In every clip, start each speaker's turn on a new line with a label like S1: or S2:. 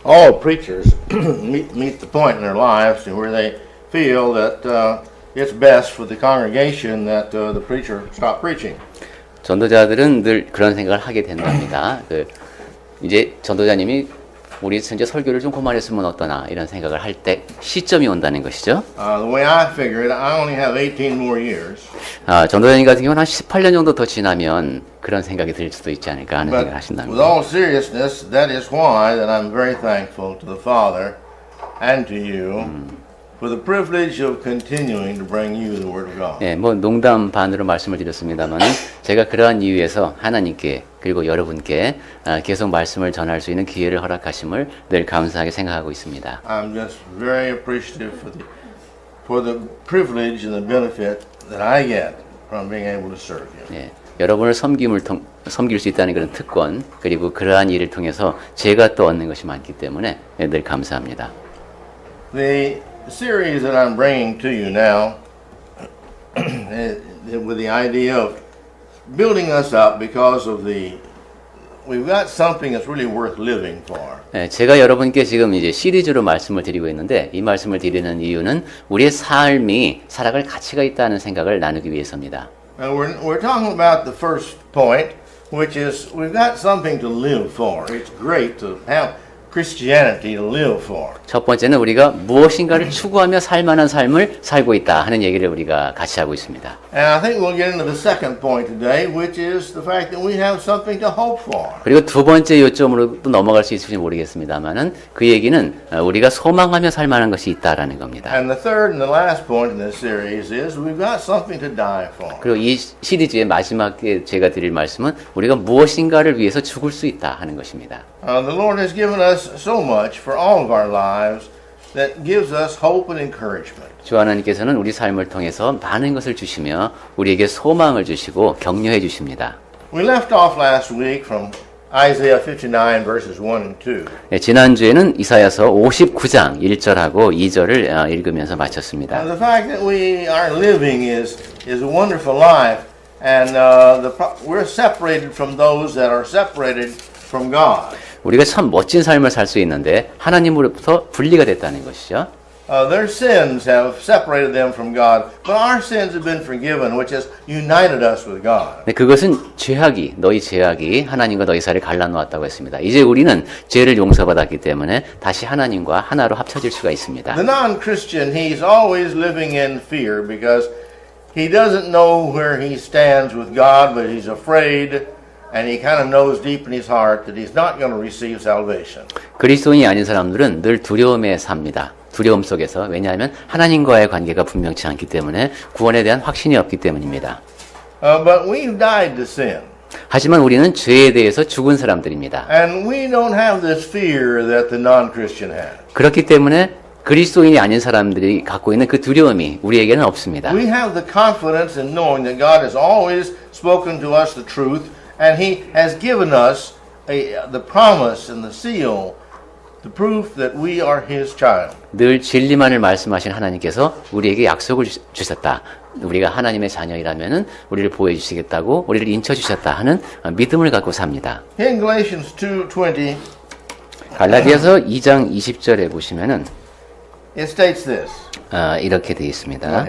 S1: all preachers meet the point in their lives where they feel that it's best for the congregation that the preacher stop preaching.
S2: 전도자들은 늘 그런 생각을 하게 된답니다. 이제 전도자님이 우리 이제 설교를 좀 그만했으면 어떠나 이런 생각을 할 때 시점이 온다는 것이죠.
S1: The way I figure it, I only have 18 more years.
S2: 전도자님 같은 경우는 한 18년 정도 더 지나면 그런 생각이 들 수도 있지 않을까 하는 생각을
S1: With
S2: 하신답니다.
S1: all seriousness, that is why that I'm very thankful to the Father and to you for the privilege of continuing to bring you the Word of God.
S2: 예, 뭐 농담 반으로 말씀을 드렸습니다만 제가 그러한 이유에서 하나님께 그리고 여러분께 계속 말씀을 전할 수 있는 기회를 허락하심을 늘 감사하게 생각하고 있습니다.
S1: I'm just very appreciative for the privilege and the benefit that I get from being able to serve you.
S2: 예, 여러분을 섬길 수 있다는 그런 특권 그리고 그러한 일을 통해서 제가 또 얻는 것이 많기 때문에 늘 감사합니다.
S1: The series that I'm bringing to you now with the idea of building us up because of we've got something that's really worth living for.
S2: 네, 제가 여러분께 지금 이제 시리즈로 말씀을 드리고 있는데 이 말씀을 드리는 이유는 우리의 삶이 살아갈 가치가 있다는 생각을 나누기 위해서입니다.
S1: And we're talking about the first point, which is we've got something to live for. It's great to have Christianity to live for.
S2: 첫 번째는 우리가 무엇인가를 추구하며 살 만한 삶을 살고 있다 하는 얘기를 우리가 같이 하고 있습니다.
S1: And I think we'll get into the second point today, which is the fact that we have something to hope for.
S2: 그리고 두 번째 요점으로 또 넘어갈 수 있을지 모르겠습니다만은 그 얘기는 우리가 소망하며 살 만한 것이 있다라는 겁니다.
S1: And the third and the last point in this series is we've got something to die for.
S2: 그리고 이 시리즈의 마지막에 제가 드릴 말씀은 우리가 무엇인가를 위해서 죽을 수 있다 하는 것입니다.
S1: The Lord has given us so much for all of our lives that gives us hope and encouragement.
S2: 주 하나님께서는 우리 삶을 통해서 많은 것을 주시며 우리에게 소망을 주시고 격려해 주십니다.
S1: We left off last week from Isaiah 59 verses 1 and 2.
S2: 네, 지난주에는 이사야서 59장 1절하고 2절을 읽으면서 마쳤습니다.
S1: The fact that we are living is a wonderful life, and we're separated from those that are separated from God.
S2: 우리가 참 멋진 삶을 살 수 있는데 하나님으로부터 분리가 됐다는 것이죠.
S1: Their sins have separated them from God, but our sins have been forgiven, which has united us with God.
S2: 네, 그것은 너희 죄악이 하나님과 너희 사이를 갈라놓았다고 했습니다. 이제 우리는 죄를 용서받았기 때문에 다시 하나님과 하나로 합쳐질 수가 있습니다.
S1: The non-Christian, he's always living in fear because he doesn't know where he stands with God, but he's afraid. And he kind of knows deep in his heart that he's not going to receive salvation.
S2: 그리스도인이 아닌 사람들은 늘 두려움에 삽니다. 두려움 속에서. 왜냐하면 하나님과의 관계가 분명치 않기 때문에 구원에 대한 확신이 없기 때문입니다.
S1: But we've died to sin.
S2: 하지만 우리는 죄에 대해서 죽은 사람들입니다.
S1: And we don't have this fear that the non-Christian has.
S2: 그렇기 때문에 그리스도인이 아닌 사람들이 갖고 있는 그 두려움이 우리에게는 없습니다.
S1: We have the confidence in knowing that God has always spoken to us the truth. And He has given us the promise and the seal, the proof that we are His child.
S2: 늘 진리만을 말씀하신 하나님께서 우리에게 약속을 주셨다. 우리가 하나님의 자녀이라면은 우리를 보호해 주시겠다고, 우리를 인쳐 주셨다 하는 믿음을 갖고 삽니다.
S1: In Galatians 2:20,
S2: 갈라디아서 2장 20절에 보시면은
S1: it states this.
S2: 이렇게 되어 있습니다.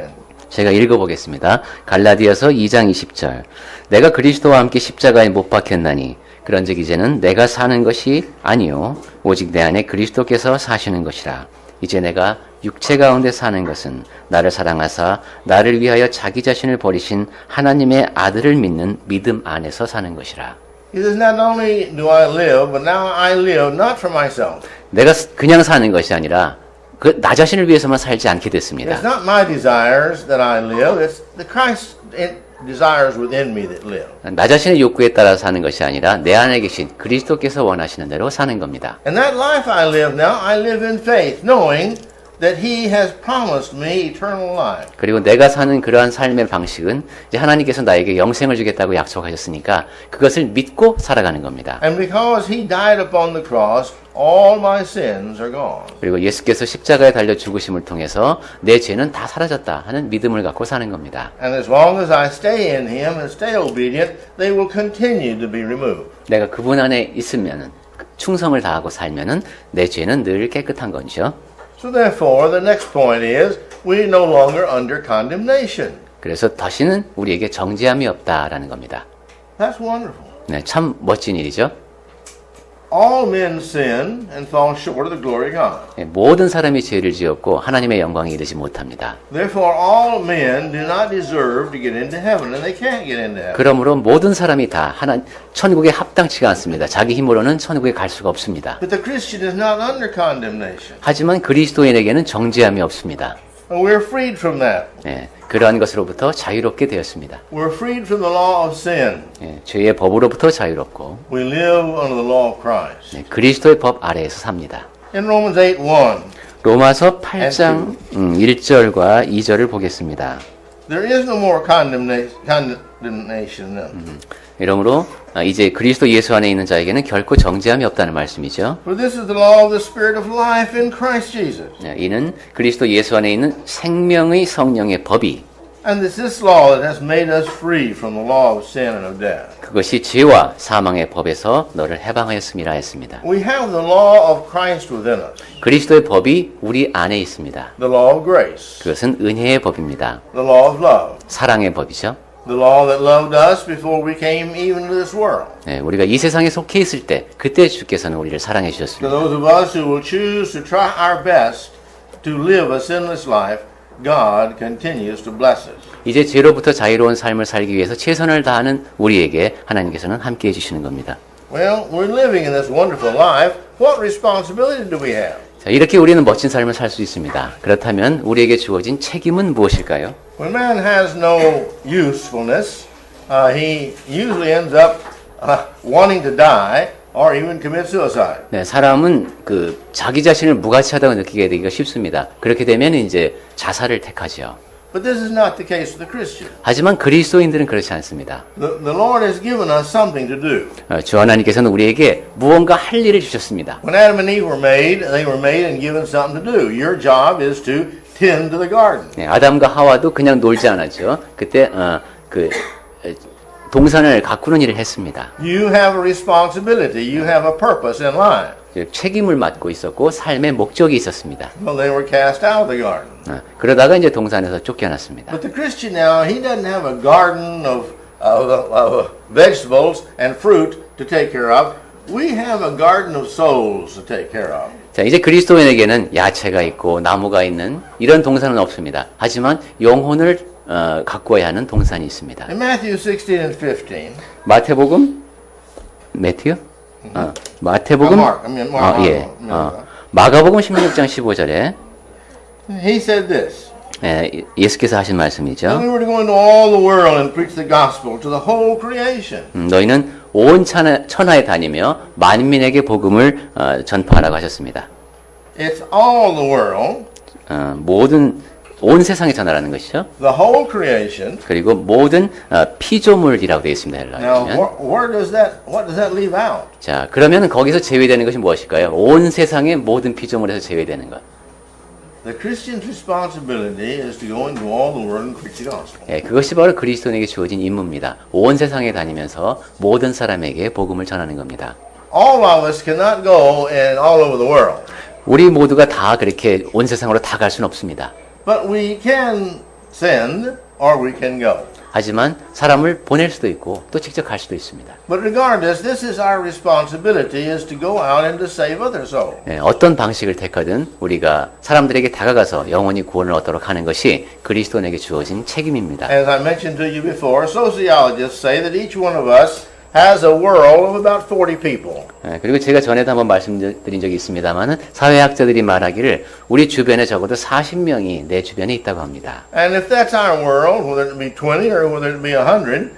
S2: 제가 읽어보겠습니다. 갈라디아서 2장 20절. 내가 그리스도와 함께 십자가에 못 박혔나니 그런즉 이제는 내가 사는 것이 아니요 오직 내 안에 그리스도께서 사시는 것이라. 이제 내가 육체 가운데 사는 것은 나를 사랑하사 나를 위하여 자기 자신을 버리신 하나님의 아들을 믿는 믿음 안에서 사는 것이라.
S1: He says, not only do I live, but now I live not for myself.
S2: 내가 그냥 사는 것이 아니라 나 자신을 위해서만 살지 않게 됐습니다.
S1: It's not my desires that I live, it's the Christ desires within me that live.
S2: 나 자신의 욕구에 따라 사는 것이 아니라 내 안에 계신 그리스도께서 원하시는 대로 사는 겁니다.
S1: And that life I live now, I live in faith, knowing that He has promised me eternal life.
S2: 그리고 내가 사는 그러한 삶의 방식은 이제 하나님께서 나에게 영생을 주겠다고 약속하셨으니까 그것을 믿고 살아가는 겁니다.
S1: And because He died upon the cross, all my sins are gone.
S2: 그리고 예수께서 십자가에 달려 죽으심을 통해서 내 죄는 다 사라졌다 하는 믿음을 갖고 사는 겁니다.
S1: And as long as I stay in Him and stay obedient, they will continue to be removed.
S2: 내가 그분 안에 있으면은 충성을 다하고 살면은 내 죄는 늘 깨끗한 거죠.
S1: So therefore, the next point is we no longer under condemnation.
S2: 그래서 다시는 우리에게 정죄함이 없다라는 겁니다.
S1: That's wonderful.
S2: 네, 참 멋진 일이죠.
S1: All men sin and fall short of the glory of God.
S2: 네, 모든 사람이 죄를 지었고 하나님의 영광에 이르지 못합니다.
S1: Therefore, all men do not deserve to get into heaven, and they can't get into heaven.
S2: 그러므로 모든 사람이 다 천국에 합당치가 않습니다. 자기 힘으로는 천국에 갈 수가 없습니다.
S1: But the Christian is not under condemnation.
S2: 하지만 그리스도인에게는 정죄함이 없습니다.
S1: And we're freed from that.
S2: 네, 그러한 것으로부터 자유롭게 되었습니다.
S1: We're freed from the law of sin.
S2: 네, 죄의 법으로부터 자유롭고
S1: We live under the law of Christ.
S2: 네, 그리스도의 법 아래에서 삽니다.
S1: In Romans 8:1,
S2: 로마서 8장 1절과 2절을 보겠습니다.
S1: there is no more condemnation.
S2: 이러므로 이제 그리스도 예수 안에 있는 자에게는 결코 정죄함이 없다는 말씀이죠.
S1: For this is the law of the Spirit of life in Christ Jesus.
S2: 네, 이는 그리스도 예수 안에 있는 생명의 성령의 법이
S1: And it's this law that has made us free from the law of sin and of death.
S2: 그것이 죄와 사망의 법에서 너를 해방하였음이라 했습니다.
S1: We have the law of Christ within us,
S2: 그리스도의 법이 우리 안에 있습니다.
S1: the law of grace,
S2: 그것은 은혜의 법입니다.
S1: the law of love,
S2: 사랑의 법이죠.
S1: the law that loved us before we came even to this world.
S2: 네, 우리가 이 세상에 속해 있을 때 그때 주께서는 우리를 사랑해
S1: To
S2: 주셨습니다.
S1: those of us who will choose to try our best to live a sinless life, God continues to bless us.
S2: 이제 죄로부터 자유로운 삶을 살기 위해서 최선을 다하는 우리에게 하나님께서는 함께해 주시는 겁니다.
S1: Well, we're living in this wonderful life. What responsibility do we have?
S2: 자, 이렇게 우리는 멋진 삶을 살 수 있습니다. 그렇다면 우리에게 주어진 책임은 무엇일까요?
S1: When man has no usefulness, he usually ends up wanting to die or even commit suicide.
S2: 네, 사람은 자기 자신을 무가치하다고 느끼게 되기가 쉽습니다. 그렇게 되면 이제 자살을 택하죠.
S1: But this is not the case with the Christian.
S2: 하지만 그리스도인들은 그렇지 않습니다.
S1: The Lord has given us something to do.
S2: 주 하나님께서는 우리에게 무언가 할 일을 주셨습니다.
S1: When Adam and Eve were made, they were made and given something to do. Your job is to tend to the garden.
S2: 네, 아담과 하와도 그냥 놀지 않았죠. 그때 동산을 가꾸는 일을 했습니다.
S1: You have a responsibility. You have a purpose in life.
S2: 책임을 맡고 있었고 삶의 목적이 있었습니다.
S1: Well, they were cast out of the garden.
S2: 그러다가 이제 동산에서 쫓겨났습니다.
S1: But the Christian now, he doesn't have a garden of vegetables and fruit to take care of. We have a garden of souls to take care of.
S2: 자, 이제 그리스도인에게는 야채가 있고 나무가 있는 이런 동산은 없습니다. 하지만 영혼을 가꾸어야 하는 동산이 있습니다.
S1: In Matthew 16 and 15,
S2: 마태복음 마태복음 마가복음 16장 15절에
S1: he said this.
S2: 예수께서 하신 말씀이죠.
S1: We were to go into all the world and preach the gospel to the whole creation.
S2: 너희는 온 천하에 다니며 만민에게 복음을 전파하라고 하셨습니다.
S1: It's all the world,
S2: 온 세상에 전하라는 것이죠.
S1: the whole creation.
S2: 그리고 모든 피조물이라고 되어 있습니다.
S1: Now, what does that leave out?
S2: 자, 그러면 거기서 제외되는 것이 무엇일까요? 온 세상의 모든 피조물에서 제외되는 것.
S1: The Christian's responsibility is to go into all the world and preach the gospel.
S2: 예, 그것이 바로 그리스도인에게 주어진 임무입니다. 온 세상에 다니면서 모든 사람에게 복음을 전하는 겁니다.
S1: All of us cannot go and all over the world.
S2: 우리 모두가 다 그렇게 온 세상으로 다 갈 수는 없습니다.
S1: But we can send or we can go.
S2: 하지만 사람을 보낼 수도 있고 또 직접 갈 수도 있습니다.
S1: But regardless, this is our responsibility is to go out and to save other souls.
S2: 예, 어떤 방식을 택하든 우리가 사람들에게 다가가서 영원히 구원을 얻도록 하는 것이 그리스도인에게 주어진 책임입니다.
S1: As I mentioned to you before, sociologists say that each one of us has a world of about 40 people.
S2: 예, 그리고 제가 전에도 한번 말씀드린 적이 있습니다만은 사회학자들이 말하기를 우리 주변에 적어도 40명이 내 주변에 있다고 합니다.
S1: And if that's our world, whether it be 20 or whether it be 100,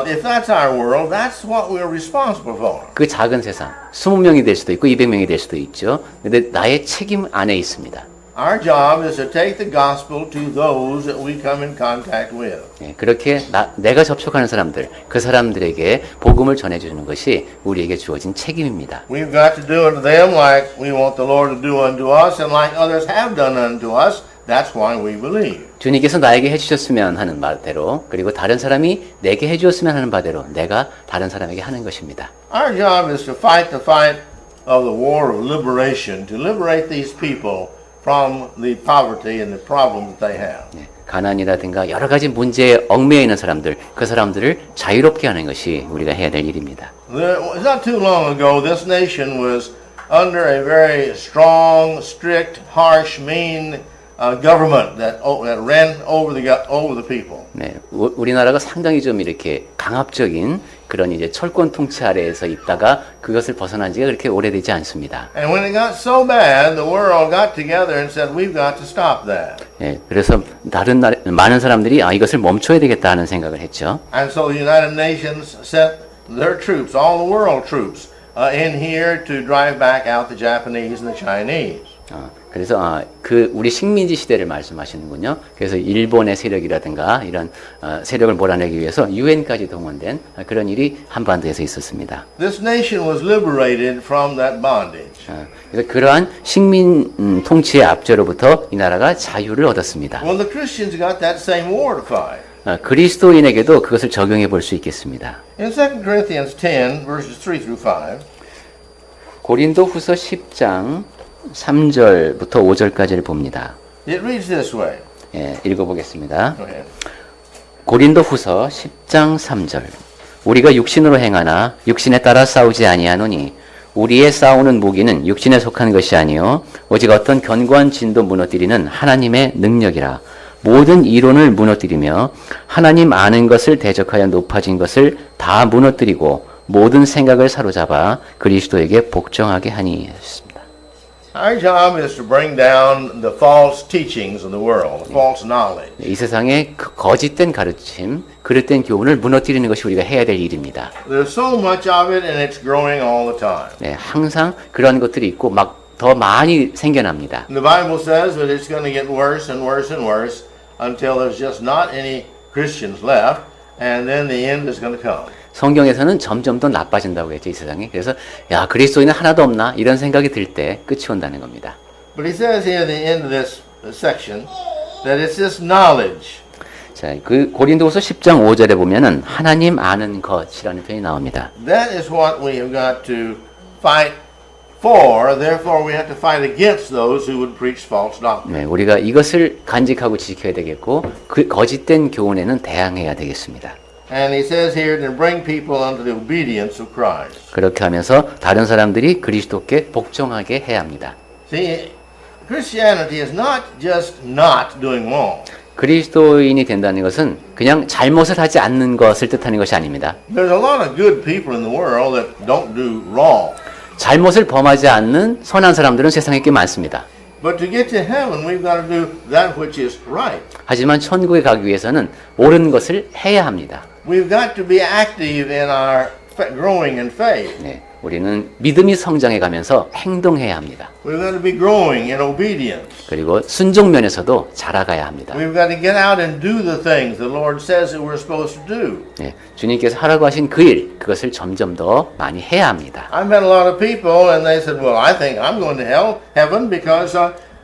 S1: if that's our world, that's what we're responsible for.
S2: 그 작은 세상, 20명이 될 수도 있고 200명이 될 수도 있죠. 근데 나의 책임 안에 있습니다.
S1: Our job is to take the gospel to those that we come in contact with.
S2: 예, 그렇게 내가 접촉하는 사람들, 그 사람들에게 복음을 전해주는 것이 우리에게 주어진 책임입니다.
S1: We've got to do unto them like we want the Lord to do unto us and like others have done unto us. That's why we believe.
S2: 주님께서 나에게 해주셨으면 하는 바대로, 그리고 다른 사람이 내게 해주었으면 하는 바대로 내가 다른 사람에게 하는 것입니다.
S1: Our job is to fight the fight of the war of liberation to liberate these people from the poverty and the problems that they have.
S2: 네, 가난이라든가 여러 가지 문제에 얽매여 있는 사람들, 그 사람들을 자유롭게 하는 것이 우리가 해야 될 일입니다.
S1: It's not too long ago, this nation was under a very strong, strict, harsh, mean government that ran over the people.
S2: 네, 우리나라가 상당히 좀 이렇게 강압적인 그런 이제 철권 통치 아래에서 있다가 그것을 벗어난 지가 그렇게 오래되지 않습니다.
S1: And when it got so bad, the world got together and said, we've got to stop that.
S2: 네, 그래서 많은 사람들이 이것을 멈춰야 되겠다 하는 생각을 했죠.
S1: And so the United Nations sent their troops, all the world troops, in here to drive back out the Japanese and the Chinese.
S2: 그래서 그 우리 식민지 시대를 말씀하시는군요. 그래서 일본의 세력이라든가 이런 세력을 몰아내기 위해서 유엔까지 동원된 그런 일이 한반도에서 있었습니다.
S1: This nation was liberated from that bondage.
S2: 그래서 그러한 식민 통치의 압제로부터 이 나라가 자유를 얻었습니다.
S1: Well, the Christians got that same war to fight.
S2: 그리스도인에게도 그것을 적용해 볼 수 있겠습니다.
S1: In 2 Corinthians 10, verses 3 through 5,
S2: 고린도후서 10장 3절부터 5절까지를 봅니다.
S1: it reads this way.
S2: 예, 읽어보겠습니다.
S1: Go ahead.
S2: 고린도후서 10장 3절. 우리가 육신으로 행하나 육신에 따라 싸우지 아니하노니 우리의 싸우는 무기는 육신에 속한 것이 아니요 오직 어떤 견고한 진도 무너뜨리는 하나님의 능력이라. 모든 이론을 무너뜨리며 하나님 아는 것을 대적하여 높아진 것을 다 무너뜨리고 모든 생각을 사로잡아 그리스도에게 복종하게 하니 했습니다.
S1: Our job is to bring down the false teachings of the world, the false knowledge.
S2: 이 세상의 그 거짓된 가르침, 그릇된 교훈을 무너뜨리는 것이 우리가 해야 될 일입니다.
S1: There's so much of it and it's growing all the time.
S2: 네, 항상 그런 것들이 있고 막 더 많이 생겨납니다.
S1: The Bible says that it's going to get worse and worse and worse until there's just not any Christians left, and then the end is going to come.
S2: 성경에서는 점점 더 나빠진다고 했죠, 이 세상이. 그래서 야, 그리스도인은 하나도 없나? 이런 생각이 들 때 끝이 온다는 겁니다.
S1: But he says here at the end of this section that it's this knowledge.
S2: 자, 그 고린도후서 10장 5절에 보면은 하나님 아는 것이라는 표현이 나옵니다.
S1: That is what we have got to fight for. Therefore, we have to fight against those who would preach false doctrine.
S2: 네, 우리가 이것을 간직하고 지켜야 되겠고 그 거짓된 교훈에는 대항해야 되겠습니다.
S1: And he says here to bring people unto the obedience of Christ.
S2: 그렇게 하면서 다른 사람들이 그리스도께 복종하게 해야 합니다.
S1: See, Christianity is not just not doing wrong.
S2: 그리스도인이 된다는 것은 그냥 잘못을 하지 않는 것을 뜻하는 것이 아닙니다.
S1: There's a lot of good people in the world that don't do wrong.
S2: 잘못을 범하지 않는 선한 사람들은 세상에 꽤 많습니다.
S1: But to get to heaven, we've got to do that which is right.
S2: 하지만 천국에 가기 위해서는 옳은 것을 해야 합니다.
S1: We've got to be active in our growing in faith.
S2: 네, 우리는 믿음이 성장해 가면서 행동해야 합니다.
S1: We've got to be growing in obedience.
S2: 그리고 순종 면에서도 자라가야 합니다.
S1: We've got to get out and do the things the Lord says that we're supposed to do.
S2: 네, 주님께서 하라고 하신 그 일, 그것을 점점 더 많이 해야 합니다.
S1: I met a lot of people and they said, well, I think I'm going to heaven because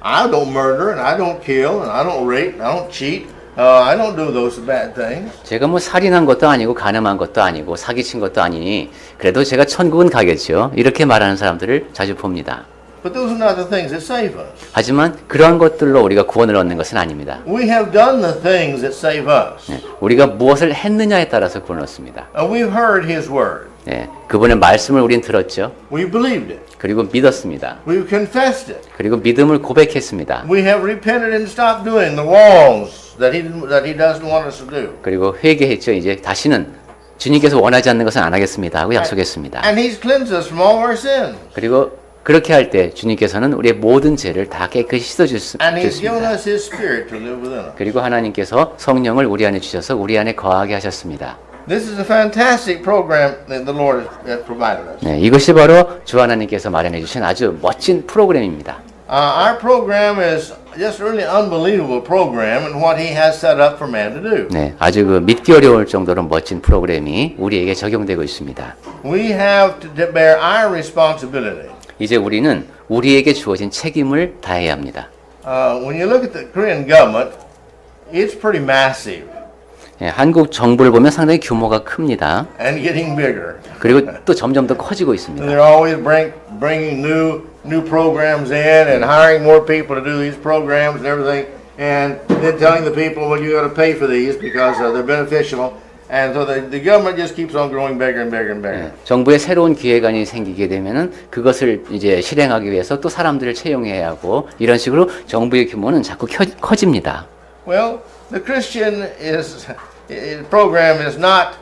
S1: I don't murder and I don't kill and I don't rape and I don't cheat. I don't do those bad things.
S2: 제가 뭐 살인한 것도 아니고 간음한 것도 아니고 사기친 것도 아니니 그래도 제가 천국은 가겠죠. 이렇게 말하는 사람들을 자주 봅니다.
S1: But those are not the things that save us.
S2: 하지만 그러한 것들로 우리가 구원을 얻는 것은 아닙니다.
S1: We have done the things that save us.
S2: 네, 우리가 무엇을 했느냐에 따라서 구원을 얻습니다.
S1: We've heard His word.
S2: 네, 그분의 말씀을 우린 들었죠.
S1: We believed it.
S2: 그리고 믿었습니다.
S1: We've confessed it.
S2: 그리고 믿음을 고백했습니다.
S1: We have repented and stopped doing the wrongs that He doesn't want us to do.
S2: 그리고 회개했죠. 이제 다시는 주님께서 원하지 않는 것은 안 하겠습니다 하고 약속했습니다.
S1: And He's cleansed us from all our sins.
S2: 그리고 그렇게 할 때 주님께서는 우리의 모든 죄를 다 깨끗이
S1: And He's given
S2: 씻어주십니다.
S1: us His Spirit to live within us.
S2: 그리고 하나님께서 성령을 우리 안에 주셔서 우리 안에 거하게 하셨습니다.
S1: This is a fantastic program that the Lord has provided us.
S2: 네, 이것이 바로 주 하나님께서 마련해 주신 아주 멋진 프로그램입니다.
S1: Our program is just a really unbelievable program and what He has set up for man to do.
S2: 네, 아주 그 믿기 어려울 정도로 멋진 프로그램이 우리에게 적용되고 있습니다.
S1: We have to bear our responsibility.
S2: 이제 우리는 우리에게 주어진 책임을 다해야 합니다.
S1: When you look at the Korean government, it's pretty massive.
S2: 예, 한국 정부를 보면 상당히 규모가 큽니다.
S1: and getting bigger.
S2: 그리고 또 점점 더 커지고 있습니다.
S1: They're always bringing new programs in and hiring more people to do these programs and everything, and then telling the people, well, you got to pay for these because they're beneficial. And so the government just keeps on growing bigger and bigger and bigger.
S2: 정부의 새로운 기획안이 생기게 되면은 그것을 이제 실행하기 위해서 또 사람들을 채용해야 하고 이런 식으로 정부의 규모는 자꾸 커집니다.
S1: Well, the Christian program is not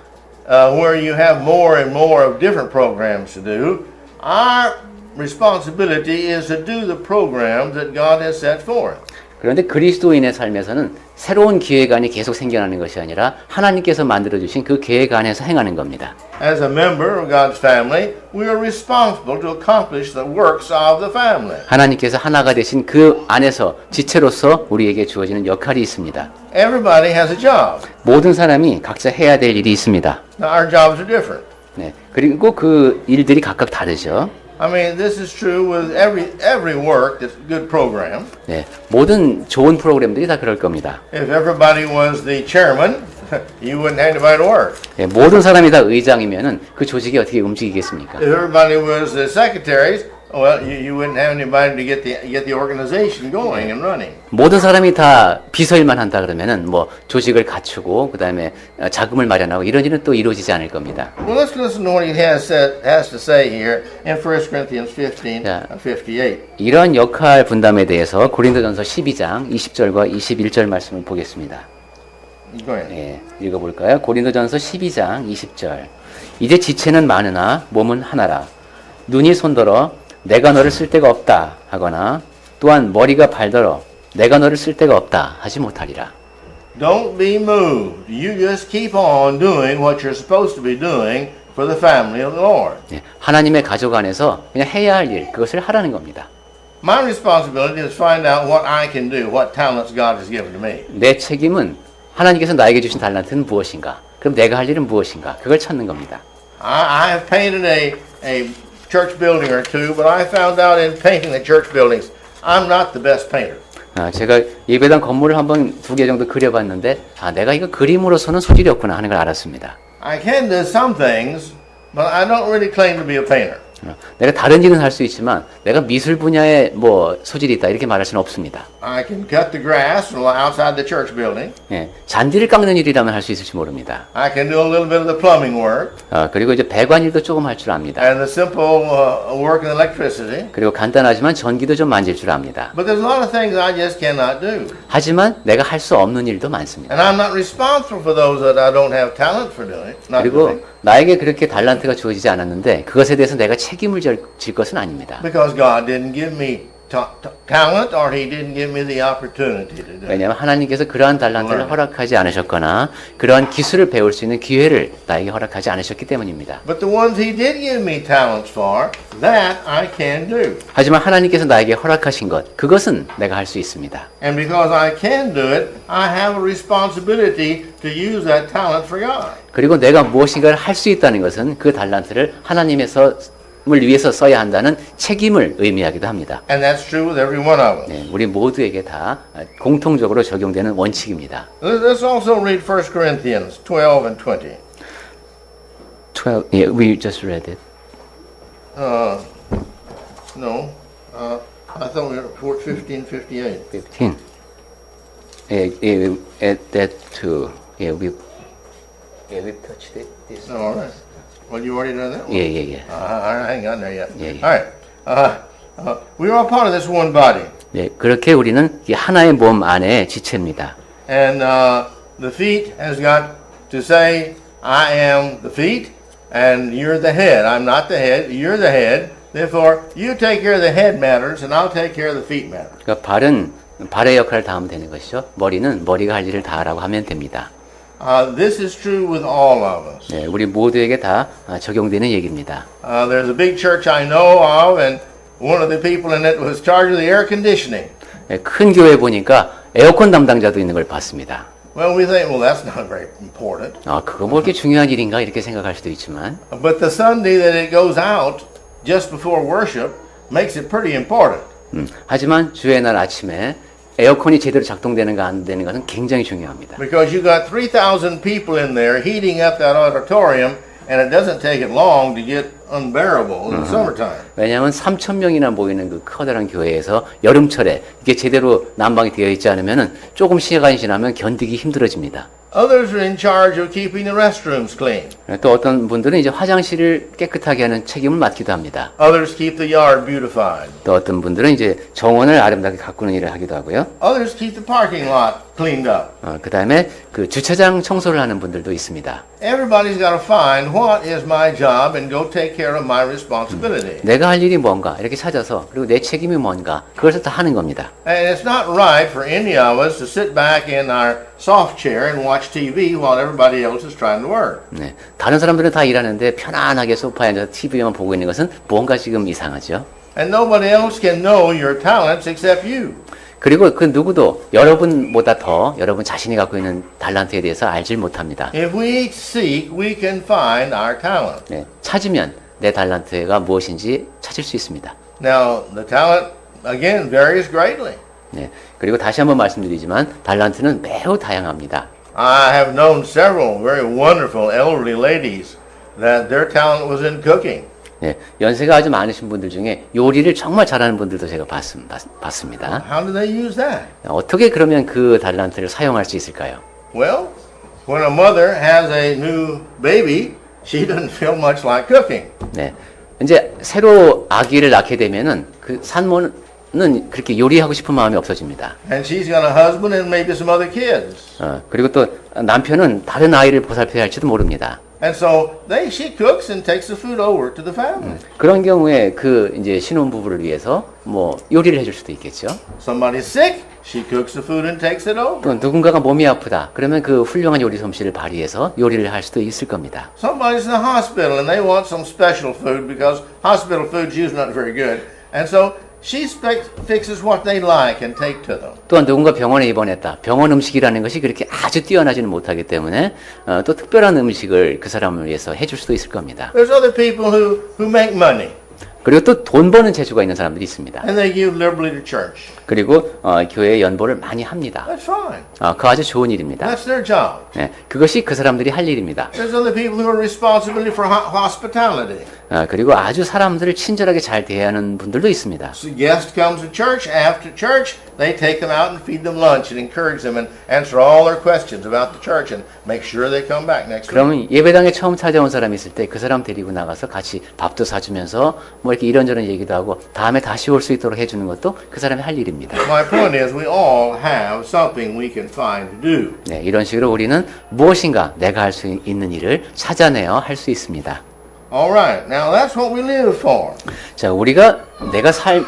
S1: where you have more and more of different programs to do. Our responsibility is to do the programs that God has set forth.
S2: 그런데 그리스도인의 삶에서는 새로운 기획안이 계속 생겨나는 것이 아니라 하나님께서 만들어주신 그 계획 안에서 행하는 겁니다.
S1: As a member of God's family, we are responsible to accomplish the works of the family.
S2: 하나님께서 하나가 되신 그 안에서 지체로서 우리에게 주어지는 역할이 있습니다.
S1: Everybody has a job.
S2: 모든 사람이 각자 해야 될 일이 있습니다.
S1: Now, our jobs are different.
S2: 네, 그리고 그 일들이 각각 다르죠.
S1: I mean, this is true with every work that's a good program.
S2: 네, 모든 좋은 프로그램들이 다 그럴 겁니다.
S1: If everybody was the chairman, you wouldn't have anybody to work.
S2: 네, 모든 사람이 다 의장이면은 그 조직이 어떻게 움직이겠습니까?
S1: If everybody was the secretaries, well, you wouldn't have anybody to get the organization going and running.
S2: 모든 사람이 다 비서일만 한다 그러면은 뭐 조직을 갖추고 그다음에 자금을 마련하고 이런 일은 또 이루어지지 않을 겁니다.
S1: Well, let's listen to what he has to say here in 1 Corinthians 15
S2: Yeah.
S1: and 58.
S2: 이러한 역할 분담에 대해서 고린도전서 12장 20절과 21절 말씀을 보겠습니다.
S1: Go ahead.
S2: 예, 읽어볼까요? 고린도전서 12장 20절. 이제 지체는 많으나 몸은 하나라. 눈이 손들어 내가 너를 쓸 데가 없다 하거나 또한 머리가 발더러 내가 너를 쓸 데가 없다 하지 못하리라.
S1: Don't be moved. You just keep on doing what you're supposed to be doing for the family of the Lord.
S2: 예, 하나님의 가족 안에서 그냥 해야 할 일, 그것을 하라는 겁니다.
S1: My responsibility is to find out what I can do, what talents God has given to me.
S2: 내 책임은 하나님께서 나에게 주신 달란트는 무엇인가? 그럼 내가 할 일은 무엇인가? 그걸 찾는 겁니다.
S1: I have painted a church building or two, but I found out in painting the church buildings, I'm not the best painter.
S2: 제가 예배당 건물을 한번 2개 정도 그려봤는데 내가 이거 그림으로서는 소질이 없구나 하는 걸 알았습니다.
S1: I can do some things, but I don't really claim to be a painter.
S2: 내가 다른 일은 할 수 있지만 내가 미술 분야에 뭐 소질이 있다 이렇게 말할 수는 없습니다.
S1: I can cut the grass outside the church building.
S2: 예, 잔디를 깎는 일이라면 할 수 있을지 모릅니다.
S1: I can do a little bit of the plumbing work
S2: 그리고 이제 배관 일도 조금 할 줄 압니다.
S1: and the simple work in electricity.
S2: 그리고 간단하지만 전기도 좀 만질 줄 압니다.
S1: But there's a lot of things I just cannot do.
S2: 하지만 내가 할 수 없는 일도 많습니다.
S1: And I'm not responsible for those that I don't have talent for doing. Not
S2: 그리고
S1: doing.
S2: 나에게 그렇게 달란트가 주어지지 않았는데 그것에 대해서 내가 책임을 질 것은 아닙니다.
S1: Because God didn't give me talent or He didn't give me the opportunity to do it.
S2: 왜냐하면 하나님께서 그러한 달란트를 허락하지 않으셨거나 그러한 기술을 배울 수 있는 기회를 나에게 허락하지 않으셨기 때문입니다.
S1: But the ones He did give me talents for, that I can do.
S2: 하지만 하나님께서 나에게 허락하신 것, 그것은 내가 할 수 있습니다.
S1: And because I can do it, I have a responsibility to use that talent for God.
S2: 그리고 내가 무엇인가를 할 수 있다는 것은 그 달란트를 하나님을 위해서 써야 한다는 책임을 의미하기도 합니다.
S1: And that's true with every one of us.
S2: 네, 우리 모두에게 다 공통적으로 적용되는 원칙입니다.
S1: Let's also read 1 Corinthians 12 and 20.
S2: 12, yeah, we just read it.
S1: No, I thought we were 15:58.
S2: 15. At that too. We touched it. This.
S1: No, all right. Well, you already done that one?
S2: Yeah.
S1: I ain't gotten there yet.
S2: Yeah.
S1: All right. We are all part of this one body.
S2: 네, 그렇게 우리는 이 하나의 몸 안에 지체입니다.
S1: And the feet has got to say, I am the feet, and you're the head. I'm not the head, you're the head. Therefore, you take care of the head matters, and I'll take care of the feet matters.
S2: 그러니까 발은 발의 역할을 다 하면 되는 것이죠. 머리는 머리가 할 일을 다 하라고 하면 됩니다.
S1: This is true with all of us.
S2: 네, 우리 모두에게 다 적용되는 얘기입니다.
S1: There's a big church I know of, and one of the people in it was charged with the air conditioning.
S2: 네, 큰 교회 보니까 에어컨 담당자도 있는 걸 봤습니다.
S1: Well, we think, well, that's not very important.
S2: 그거 뭐 이렇게 중요한 일인가 이렇게 생각할 수도 있지만
S1: But the Sunday that it goes out just before worship makes it pretty important.
S2: 하지만 주의 날 아침에 에어컨이 제대로 작동되는가 안 되는 것은 굉장히 중요합니다.
S1: Because you got 3,000 people in there heating up that auditorium, and it doesn't take it long to get unbearable in the summertime.
S2: 왜냐하면 3천 명이나 모이는 그 커다란 교회에서 여름철에 이게 제대로 난방이 되어 있지 않으면은 조금 시간이 지나면 견디기 힘들어집니다.
S1: Others are in charge of keeping the restrooms clean.
S2: 또 어떤 분들은 이제 화장실을 깨끗하게 하는 책임을 맡기도 합니다.
S1: Others keep the yard beautified.
S2: 또 어떤 분들은 이제 정원을 아름답게 가꾸는 일을 하기도 하고요.
S1: Others keep the parking lot cleaned up.
S2: 그 다음에 그 주차장 청소를 하는 분들도 있습니다.
S1: Everybody's got to find what is my job and go take care of my responsibility.
S2: 내가 할 일이 뭔가 이렇게 찾아서 그리고 내 책임이 뭔가 그것을 다 하는 겁니다.
S1: And it's not right for any of us to sit back in our soft chair and watch TV while everybody else is trying to work.
S2: 네, 다른 사람들은 다 일하는데 편안하게 소파에 앉아서 TV만 보고 있는 것은 뭔가 지금 이상하죠.
S1: And nobody else can know your talents except you.
S2: 그리고 그 누구도 여러분보다 더 여러분 자신이 갖고 있는 달란트에 대해서 알질 못합니다.
S1: If we seek, we can find our talent.
S2: 네, 찾으면 내 달란트가 무엇인지 찾을 수 있습니다.
S1: Now, the talent, again, varies greatly.
S2: 네, 그리고 다시 한번 말씀드리지만 달란트는 매우 다양합니다.
S1: I have known several very wonderful elderly ladies that their talent was in cooking.
S2: 네, 연세가 아주 많으신 분들 중에 요리를 정말 잘하는 분들도 제가 봤습니다.
S1: How do they use that?
S2: 어떻게 그러면 그 달란트를 사용할 수 있을까요?
S1: Well, when a mother has a new baby, she doesn't feel much like cooking.
S2: 네, 이제 새로 아기를 낳게 되면은 그 산모는 그렇게 요리하고 싶은 마음이 없어집니다.
S1: And she's got a husband and maybe some other kids.
S2: 그리고 또 남편은 다른 아이를 보살펴야 할지도 모릅니다.
S1: And so she cooks and takes the food over to the family.
S2: 그런 경우에 그 이제 신혼 부부를 위해서 뭐 요리를 해줄 수도 있겠죠.
S1: Somebody's sick, she cooks the food and takes it over.
S2: 또 누군가가 몸이 아프다. 그러면 그 훌륭한 요리 솜씨를 발휘해서 요리를 할 수도 있을 겁니다.
S1: Somebody's in the hospital and they want some special food because hospital food's usually not very good. And so she fixes what they like and take to them.
S2: 또한 누군가 병원에 입원했다. 병원 음식이라는 것이 그렇게 아주 뛰어나지는 못하기 때문에 또 특별한 음식을 그 사람을 위해서 해줄 수도 있을 겁니다.
S1: There's other people who make money
S2: 그리고 또 돈 버는 재주가 있는 사람들이 있습니다.
S1: and they give liberally to church.
S2: 그리고 교회에 연보를 많이 합니다.
S1: That's fine.
S2: 그 아주 좋은 일입니다.
S1: That's their job.
S2: 네, 그것이 그 사람들이 할 일입니다.
S1: There's other people who are responsible for hospitality.
S2: 그리고 아주 사람들을 친절하게 잘 대하는 분들도 있습니다.
S1: So a guest comes to church, after church, they take them out and feed them lunch and encourage them and answer all their questions about the church and make sure they come back next week.
S2: 그러면 예배당에 처음 찾아온 사람이 있을 때 그 사람 데리고 나가서 같이 밥도 사주면서 뭐 이렇게 이런저런 얘기도 하고 다음에 다시 올 수 있도록 해주는 것도 그 사람의 할 일입니다.
S1: My point is we all have something we can find to do.
S2: 네, 이런 식으로 우리는 무엇인가 내가 할 수 있는 일을 찾아내어 할 수 있습니다.
S1: All right, now that's what we live for.
S2: 자, 우리가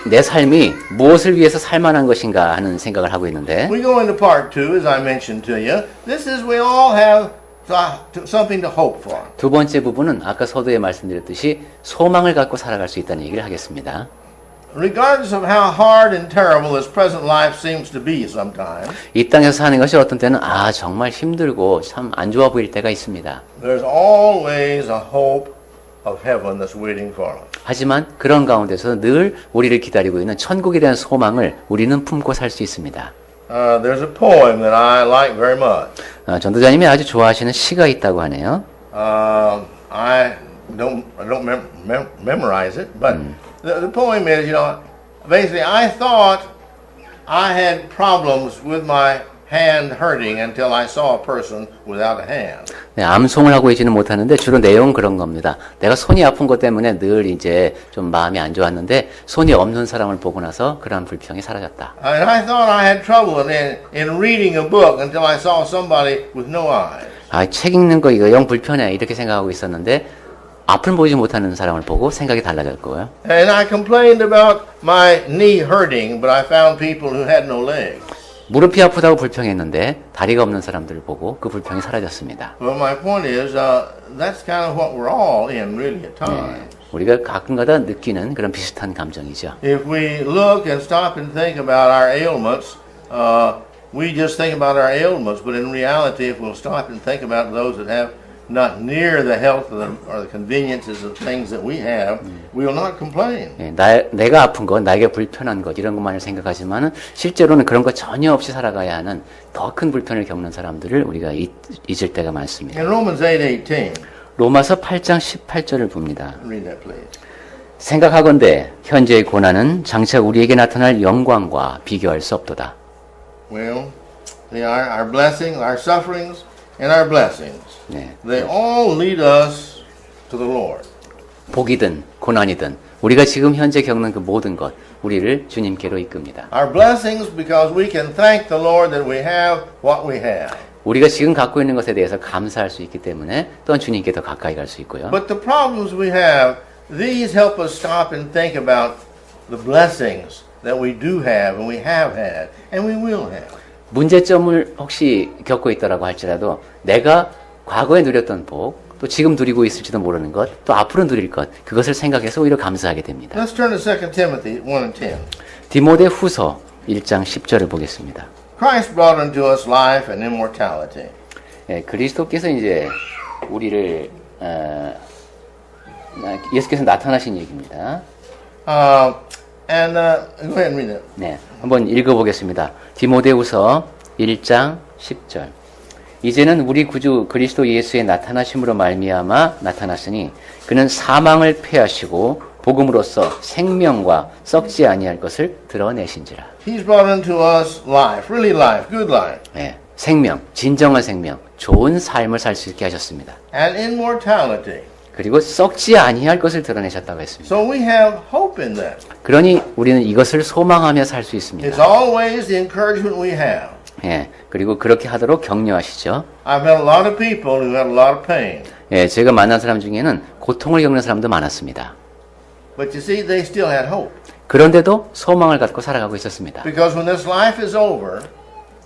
S2: 내 삶이 무엇을 위해서 살만한 것인가 하는 생각을 하고 있는데
S1: We go into part 2, as I mentioned to you. This is we all have something to hope for.
S2: 두 번째 부분은 아까 서두에 말씀드렸듯이 소망을 갖고 살아갈 수 있다는 얘기를 하겠습니다.
S1: Regardless of how hard and terrible this present life seems to be sometimes,
S2: 이 땅에서 사는 것이 어떤 때는 정말 힘들고 참 안 좋아 보일 때가 있습니다.
S1: there's always a hope of heaven that's waiting for us.
S2: 하지만 그런 가운데서 늘 우리를 기다리고 있는 천국에 대한 소망을 우리는 품고 살 수 있습니다.
S1: There's a poem that I like very much.
S2: 전도자님이 아주 좋아하시는 시가 있다고 하네요.
S1: I don't memorize it, but the poem is, basically I thought I had problems with my hand hurting until I saw a person without a hand.
S2: 네, 암송을 하고 있지는 못하는데 주로 내용은 그런 겁니다. 내가 손이 아픈 것 때문에 늘 이제 좀 마음이 안 좋았는데 손이 없는 사람을 보고 나서 그런 불평이 사라졌다.
S1: And I thought I had trouble in reading a book until I saw somebody with no eyes.
S2: 책 읽는 거 이거 영 불편해 이렇게 생각하고 있었는데 앞을 보지 못하는 사람을 보고 생각이 달라졌고요.
S1: And I complained about my knee hurting, but I found people who had no legs.
S2: 무릎이 아프다고 불평했는데 다리가 없는 사람들을 보고 그 불평이 사라졌습니다.
S1: Well, my point is, that's kind of what we're all in really at times.
S2: 우리가 가끔가다 느끼는 그런 비슷한 감정이죠.
S1: If we look and stop and think about our ailments, we just think about our ailments, but in reality, if we'll stop and think about those that have not near the health or the conveniences of things that we have, we will not complain.
S2: 예, 내가 아픈 것, 나에게 불편한 것 이런 것만을 생각하지만은 실제로는 그런 것 전혀 없이 살아가야 하는 더 큰 불편을 겪는 사람들을 우리가 잊을 때가 많습니다.
S1: In Romans 8:18,
S2: 로마서 8장 18절을 봅니다.
S1: read that please.
S2: 생각하건대 현재의 고난은 장차 우리에게 나타날 영광과 비교할 수 없도다.
S1: Well, they are our blessings, our sufferings, and our blessings.
S2: 네.
S1: They all lead us to the Lord.
S2: 복이든 고난이든 우리가 지금 현재 겪는 그 모든 것 우리를 주님께로 이끕니다.
S1: Our blessings because we can thank the Lord that we have what we have.
S2: 우리가 지금 갖고 있는 것에 대해서 감사할 수 있기 때문에 또한 주님께 더 가까이 갈 수 있고요.
S1: But the problems we have, these help us stop and think about the blessings that we do have and we have had and we will have.
S2: 문제점을 혹시 겪고 있다라고 할지라도 내가 과거에 누렸던 복, 또 지금 누리고 있을지도 모르는 것, 또 앞으로 누릴 것, 그것을 생각해서 오히려 감사하게 됩니다.
S1: Let's turn to 2 Timothy 1:10.
S2: 디모데 후서 1장 10절을 보겠습니다.
S1: Christ brought unto us life and immortality.
S2: 예, 그리스도께서 이제 우리를 예수께서 나타나신 얘기입니다.
S1: Go ahead and read it.
S2: 네, 한번 읽어보겠습니다. 디모데후서 1장 10절. 이제는 우리 구주 그리스도 예수의 나타나심으로 말미암아 나타났으니 그는 사망을 패하시고 복음으로써 생명과 썩지 아니할 것을 드러내신지라.
S1: He's brought unto us life, really life, good life,
S2: 네, 생명, 진정한 생명, 좋은 삶을 살 수 있게 하셨습니다.
S1: and immortality.
S2: 그리고 썩지 아니할 것을 드러내셨다고 했습니다.
S1: So we have hope in that.
S2: 그러니 우리는 이것을 소망하며 살 수
S1: It's
S2: 있습니다.
S1: always the encouragement we have.
S2: 예, 그리고 그렇게 하도록 격려하시죠.
S1: I've met a lot of people who had a lot of pain.
S2: 예, 제가 만난 사람 중에는 고통을 겪는 사람도 많았습니다.
S1: But you see, they still had hope.
S2: 그런데도 소망을 갖고 살아가고 있었습니다.
S1: Because when this life is over,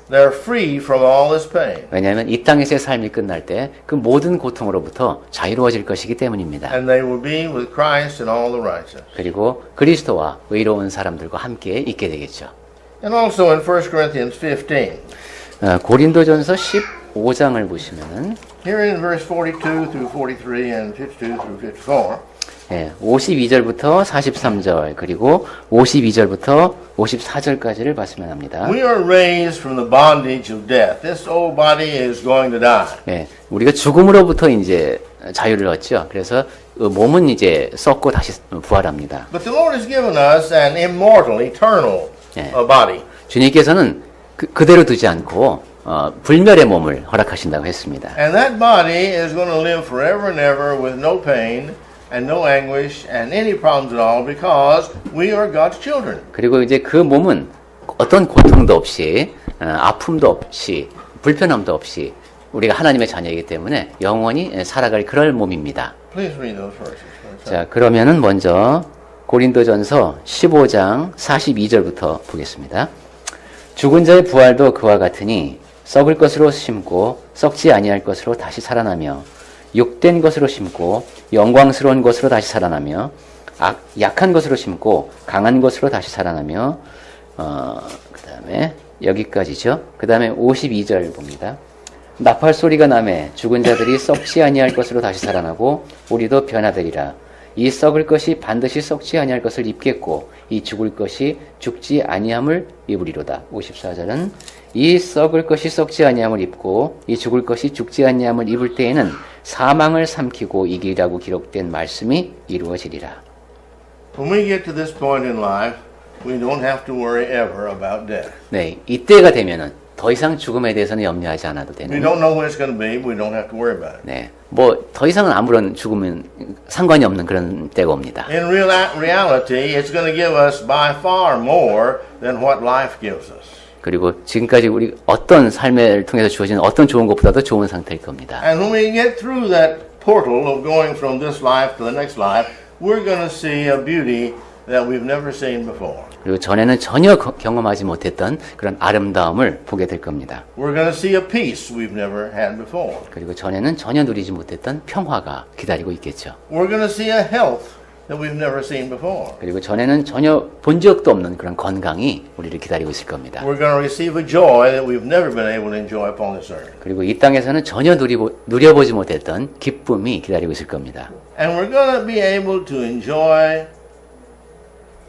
S1: they're free from all this pain.
S2: 왜냐하면 이 땅에서의 삶이 끝날 때 그 모든 고통으로부터 자유로워질 것이기 때문입니다.
S1: And they will be with Christ and all the righteous.
S2: 그리고 그리스도와 의로운 사람들과 함께 있게 되겠죠.
S1: And also in 1 Corinthians 15.
S2: 고린도전서 15장을 보시면은
S1: Here in verse 42 through 43 and 52 through 54.
S2: 예, 52절부터 43절 그리고 52절부터 54절까지를 봤으면 합니다.
S1: We are raised from the bondage of death. This old body is going to die.
S2: 예, 우리가 죽음으로부터 이제 자유를 얻죠. 그래서 몸은 이제 썩고 다시 부활합니다.
S1: But the Lord has given us an immortal, eternal body.
S2: 주님께서는 그대로 두지 않고 불멸의 몸을 허락하신다고 했습니다.
S1: And that body is going to live forever and ever with no pain and no anguish and any problems at all because we are God's children.
S2: 그리고 이제 그 몸은 어떤 고통도 없이 아픔도 없이 불편함도 없이 우리가 하나님의 자녀이기 때문에 영원히 살아갈 그럴 몸입니다.
S1: Please read those verses.
S2: 자, 그러면은 먼저 고린도전서 15장 42절부터 보겠습니다. 죽은 자의 부활도 그와 같으니 썩을 것으로 심고 썩지 아니할 것으로 다시 살아나며 욕된 것으로 심고 영광스러운 것으로 다시 살아나며 약한 것으로 심고 강한 것으로 다시 살아나며 그 다음에 여기까지죠. 그 다음에 52절 봅니다. 나팔 소리가 나매 죽은 자들이 썩지 아니할 것으로 다시 살아나고 우리도 변화되리라. 이 썩을 것이 반드시 썩지 아니할 것을 입겠고 이 죽을 것이 죽지 아니함을 입으리로다. 54절은 이 썩을 것이 썩지 아니함을 입고 이 죽을 것이 죽지 아니함을 입을 때에는 사망을 삼키고 이기라고 기록된 말씀이 이루어지리라.
S1: When we get to this point in life, we don't have to worry ever about death.
S2: 네, 이때가 되면은 더 이상 죽음에 대해서는 염려하지 않아도
S1: We
S2: 되는.
S1: don't know when it's going to be, we don't have to worry about it.
S2: 네, 뭐 더 이상은 아무런 죽음은 상관이 없는 그런 때가 옵니다.
S1: In reality, it's going to give us by far more than what life gives us.
S2: 그리고 지금까지 우리 어떤 삶을 통해서 주어진 어떤 좋은 것보다도 좋은 상태일 겁니다.
S1: And when we get through that portal of going from this life to the next life, we're going to see a beauty that we've never seen before.
S2: 그리고 전에는 전혀 경험하지 못했던 그런 아름다움을 보게 될 겁니다.
S1: We're going to see a peace we've never had before.
S2: 그리고 전에는 전혀 누리지 못했던 평화가 기다리고 있겠죠.
S1: We're going to see a health that we've never seen before.
S2: 그리고 전에는 전혀 본 적도 없는 그런 건강이 우리를 기다리고 있을 겁니다.
S1: We're going to receive a joy that we've never been able to enjoy upon this earth.
S2: 그리고 이 땅에서는 전혀 누려보지 못했던 기쁨이 기다리고 있을 겁니다.
S1: And we're going to be able to enjoy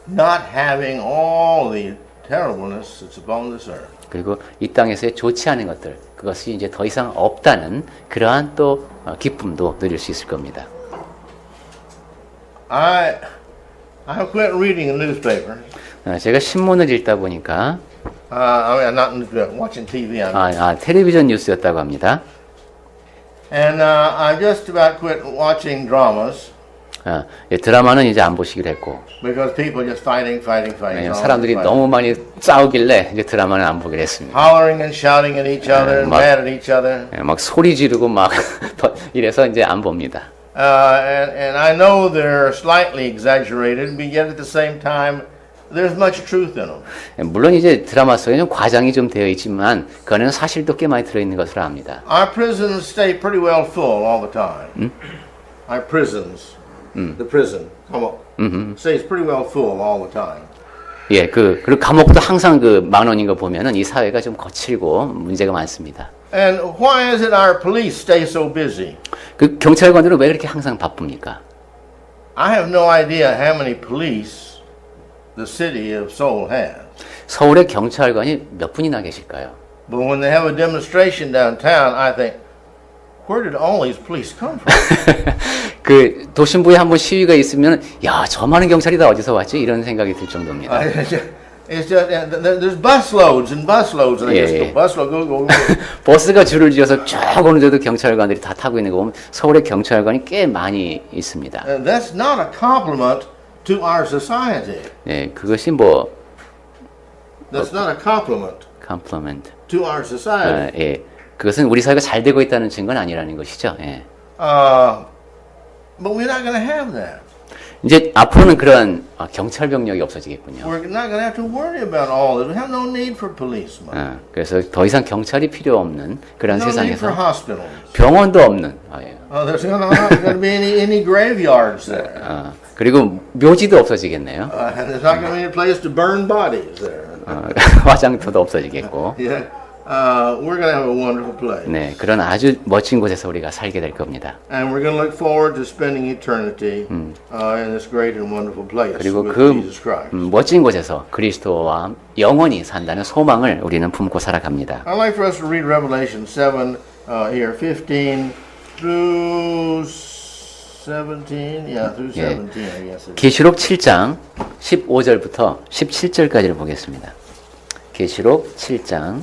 S1: not having all the terribleness that's upon this earth.
S2: 그리고 이 땅에서의 좋지 않은 것들, 그것이 이제 더 이상 없다는 그러한 또 기쁨도 누릴 수 있을 겁니다.
S1: I quit reading a newspaper.
S2: 제가 신문을 읽다 보니까
S1: I mean, not watching TV.
S2: 텔레비전 뉴스였다고 합니다.
S1: And I just about quit watching dramas
S2: 드라마는 이제 안 보시기로 했고
S1: because people just fighting.
S2: 사람들이 너무 많이 싸우길래 이제 드라마는 안 보기로 했습니다.
S1: Hollering and shouting at each other and mad at each other.
S2: 막 소리 지르고 막 이래서 이제 안 봅니다.
S1: And I know they're slightly exaggerated, but yet at the same time, there's much truth in them.
S2: 물론 이제 드라마 속에 좀 과장이 좀 되어 있지만 그 안에는 사실도 꽤 많이 들어있는 것으로 압니다.
S1: Our prisons stay pretty well full all the time. Our prisons, the prison, stays pretty well full all the time.
S2: 예, 그리고 감옥도 항상 그 만원인 거 보면은 이 사회가 좀 거칠고 문제가 많습니다.
S1: And why is it our police stay so busy?
S2: 그 경찰관들은 왜 그렇게 항상 바쁩니까?
S1: I have no idea how many police the city of Seoul has.
S2: 서울의 경찰관이 몇 분이나 계실까요?
S1: But when they have a demonstration downtown, I think, where did all these police come from?
S2: 그 도심부에 한번 시위가 있으면 야, 저 많은 경찰이 다 어디서 왔지? 이런 생각이 들 정도입니다.
S1: It's just there's busloads and busloads, and they just go busload, go.
S2: 버스가 줄을 지어서 쭉 오는데도 경찰관들이 다 타고 있는 거 보면 서울에 경찰관이 꽤 많이 있습니다.
S1: That's not a compliment to our society.
S2: 네, 그것이 뭐
S1: That's not a compliment
S2: compliment.
S1: to our society.
S2: 예, 그것은 우리 사회가 잘 되고 있다는 증거는 아니라는 것이죠. 예.
S1: But we're not going to have that.
S2: 이제 앞으로는 그런 경찰 병력이 없어지겠군요.
S1: We're not going to have to worry about all this. We have no need for policemen.
S2: 그래서 더 이상 경찰이 필요 없는 그런
S1: No need for
S2: 세상에서
S1: hospitals.
S2: 병원도 없는.
S1: There's not going to be any graveyards there.
S2: 그리고 묘지도 없어지겠네요.
S1: There's not going to be a place to burn bodies there.
S2: 화장터도 없어지겠고.
S1: Yeah. We're going to have a wonderful place.
S2: 네, 그런 아주 멋진 곳에서 우리가 살게 될 겁니다.
S1: And we're going to look forward to spending eternity in this great and wonderful place
S2: 그리고
S1: with
S2: 그
S1: Jesus Christ.
S2: 멋진 곳에서 그리스도와 영원히 산다는 소망을 우리는 품고 살아갑니다.
S1: I'd like for us to read Revelation 7 here, 15 through 17. Yeah, through 17, I guess.
S2: 계시록 7장 15절부터 17절까지를 보겠습니다. 계시록 7장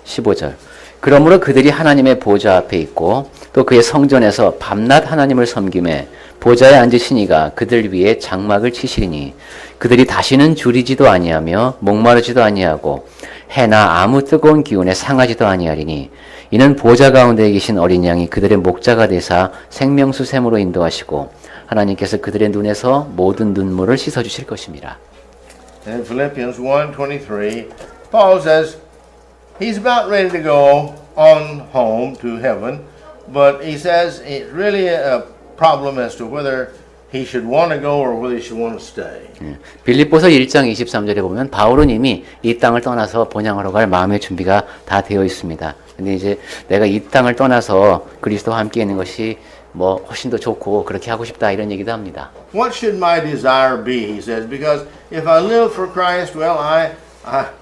S2: 15절. 그러므로 그들이 하나님의 보좌 앞에 있고 또 그의 성전에서 밤낮 하나님을 섬김에 보좌에 앉으신 이가 그들 위에 장막을 치시리니 그들이 다시는 줄이지도 아니하며 목마르지도 아니하고 해나 아무 뜨거운 기운에 상하지도 아니하리니 이는 보좌 가운데 계신 어린 양이 그들의 목자가 되사 생명수 샘으로 인도하시고 하나님께서 그들의 눈에서 모든 눈물을 씻어주실 것입니다.
S1: In Philippians 1:23, Paul says he's about ready to go on home to heaven, but he says it's really a problem as to whether he should want to go or whether he should want to stay.
S2: 빌립보서 1장 23절에 보면 바울은 이미 이 땅을 떠나서 본향으로 갈 마음의 준비가 다 되어 있습니다. 근데 이제 내가 이 땅을 떠나서 그리스도와 함께 있는 것이 뭐 훨씬 더 좋고 그렇게 하고 싶다 이런 얘기도 합니다.
S1: What should my desire be? He says, because if I live for Christ, well,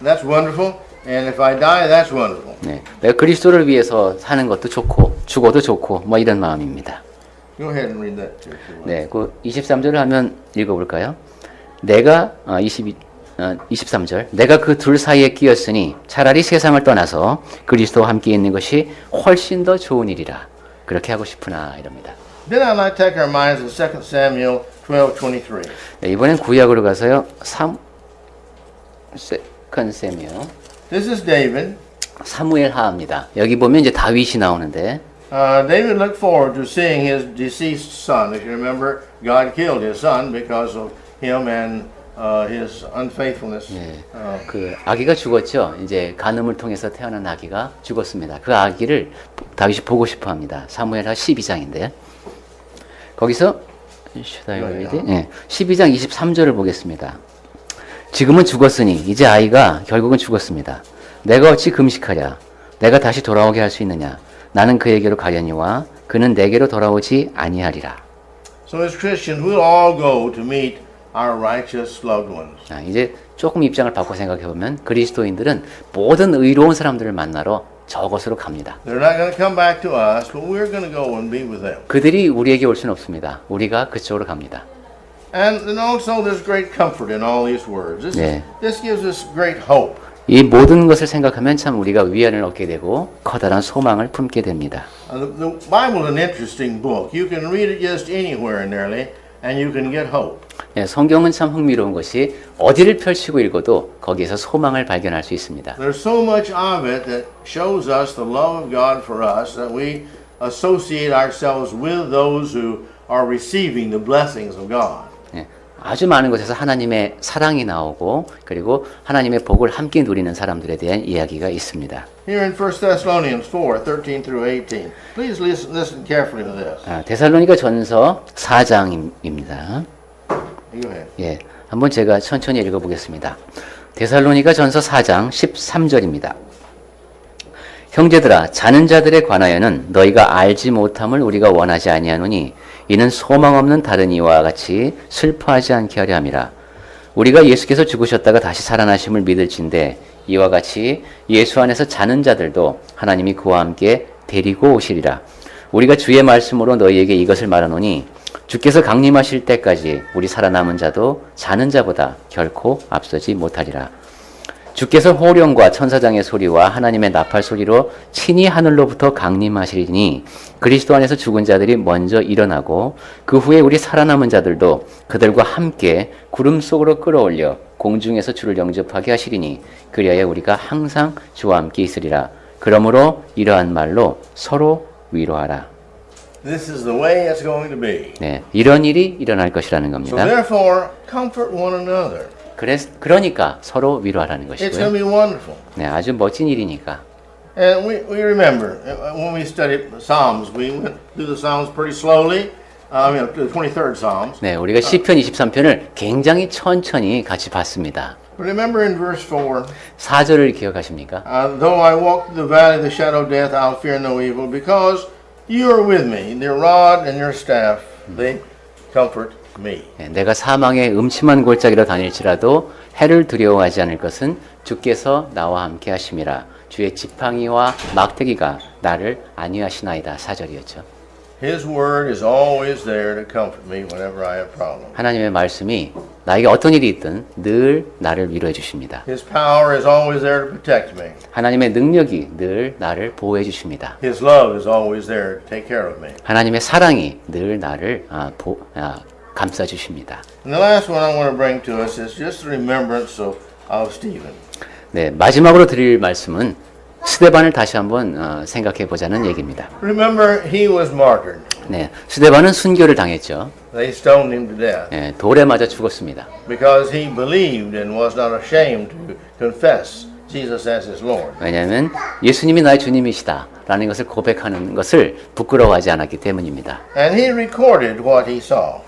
S1: that's wonderful, and if I die, that's wonderful.
S2: 네, 내가 그리스도를 위해서 사는 것도 좋고 죽어도 좋고 뭐 이런 마음입니다.
S1: Go ahead and read that too.
S2: 네, 그 23절을 하면 읽어볼까요? 내가 23절 내가 그 둘 사이에 끼었으니 차라리 세상을 떠나서 그리스도와 함께 있는 것이 훨씬 더 좋은 일이라 그렇게 하고 싶으나 이럽니다.
S1: Then I'd like to take our minds to 2 Samuel 12:23.
S2: 네, 이번엔 구약으로 가서요. 2 세무엘
S1: This is David.
S2: 사무엘 하입니다. 여기 보면 이제 다윗이 나오는데
S1: David looked forward to seeing his deceased son. If you remember, God killed his son because of him and his unfaithfulness.
S2: 그 아기가 죽었죠. 이제 간음을 통해서 태어난 아기가 죽었습니다. 그 아기를 다윗이 보고 싶어합니다. 사무엘하 12장인데 거기서 Should I read it? 예, 12장 23절을 보겠습니다. 지금은 죽었으니 이제 아이가 결국은 죽었습니다. 내가 어찌 금식하랴? 내가 다시 돌아오게 할 수 있느냐? 나는 그에게로 가려니와 그는 내게로 돌아오지 아니하리라.
S1: So as Christians, we'll all go to meet our righteous loved ones.
S2: 이제 조금 입장을 바꿔 생각해 보면 그리스도인들은 모든 의로운 사람들을 만나러 저곳으로 갑니다.
S1: They're not going to come back to us, but we're going to go and be with them.
S2: 그들이 우리에게 올 수는 없습니다. 우리가 그쪽으로 갑니다.
S1: And also there's great comfort in all these words. This gives us great hope.
S2: 이 모든 것을 생각하면 참 우리가 위안을 얻게 되고 커다란 소망을 품게 됩니다.
S1: The Bible is an interesting book. You can read it just anywhere nearly, and you can get hope.
S2: 성경은 참 흥미로운 것이 어디를 펼치고 읽어도 거기에서 소망을 발견할 수 있습니다.
S1: There's so much of it that shows us the love of God for us that we associate ourselves with those who are receiving the blessings of God.
S2: 아주 많은 곳에서 하나님의 사랑이 나오고 그리고 하나님의 복을 함께 누리는 사람들에 대한 이야기가 있습니다.
S1: Here in 1 Thessalonians 4:13 through 18. Please listen carefully to this.
S2: 데살로니가 전서 4장입니다.
S1: Go ahead.
S2: 예, 한번 제가 천천히 읽어보겠습니다. 데살로니가 전서 4장 13절입니다. 형제들아, 자는 자들에 관하여는 너희가 알지 못함을 우리가 원하지 아니하노니 이는 소망 없는 다른 이와 같이 슬퍼하지 않게 하려 함이라. 우리가 예수께서 죽으셨다가 다시 살아나심을 믿을진대 이와 같이 예수 안에서 자는 자들도 하나님이 그와 함께 데리고 오시리라. 우리가 주의 말씀으로 너희에게 이것을 말하노니 주께서 강림하실 때까지 우리 살아남은 자도 자는 자보다 결코 앞서지 못하리라. 주께서 호령과 천사장의 소리와 하나님의 나팔 소리로 친히 하늘로부터 강림하시리니 그리스도 안에서 죽은 자들이 먼저 일어나고 그 후에 우리 살아남은 자들도 그들과 함께 구름 속으로 끌어올려 공중에서 주를 영접하게 하시리니 그리하여 우리가 항상 주와 함께 있으리라. 그러므로 이러한 말로 서로 위로하라.
S1: This is the way it's going to be.
S2: 네, 이런 일이 일어날 것이라는
S1: So
S2: 겁니다.
S1: therefore, comfort one another.
S2: 그러니까 서로 위로하라는
S1: It's going
S2: 것이고요.
S1: to be wonderful.
S2: 네, 아주 멋진 일이니까.
S1: And we remember when we studied Psalms, we went through the Psalms pretty slowly. The 23rd Psalms.
S2: 네, 우리가 시편 23편을 굉장히 천천히 같이 봤습니다.
S1: But remember in verse 4,
S2: 4절을 기억하십니까?
S1: though I walk through the valley of the shadow of death, I'll fear no evil, because you are with me. Your rod and your staff, they comfort me.
S2: 네, 내가 사망의 음침한 골짜기로 다닐지라도 해를 두려워하지 않을 것은 주께서 나와 함께 하심이라. 주의 지팡이와 막대기가 나를 안위하시나이다. 4절이었죠.
S1: His word is always there to comfort me whenever I have problems.
S2: 하나님의 말씀이 나에게 어떤 일이 있든 늘 나를 위로해 주십니다.
S1: His power is always there to protect me.
S2: 하나님의 능력이 늘 나를 보호해 주십니다.
S1: His love is always there to take care of me.
S2: 하나님의 사랑이 늘 나를 감싸 주십니다.
S1: And the last one I want to bring to us is just the remembrance of Stephen.
S2: 네, 마지막으로 드릴 말씀은 스데반을 다시 한번 생각해 보자는 얘기입니다.
S1: Remember, he was martyred.
S2: 네, 스데반은 순교를 당했죠.
S1: They stoned him to death
S2: 네, 돌에 맞아 죽었습니다.
S1: because he believed and was not ashamed to confess Jesus as his Lord.
S2: 왜냐하면 예수님이 나의 주님이시다라는 것을 고백하는 것을 부끄러워하지 않았기 때문입니다.
S1: And he recorded what he saw.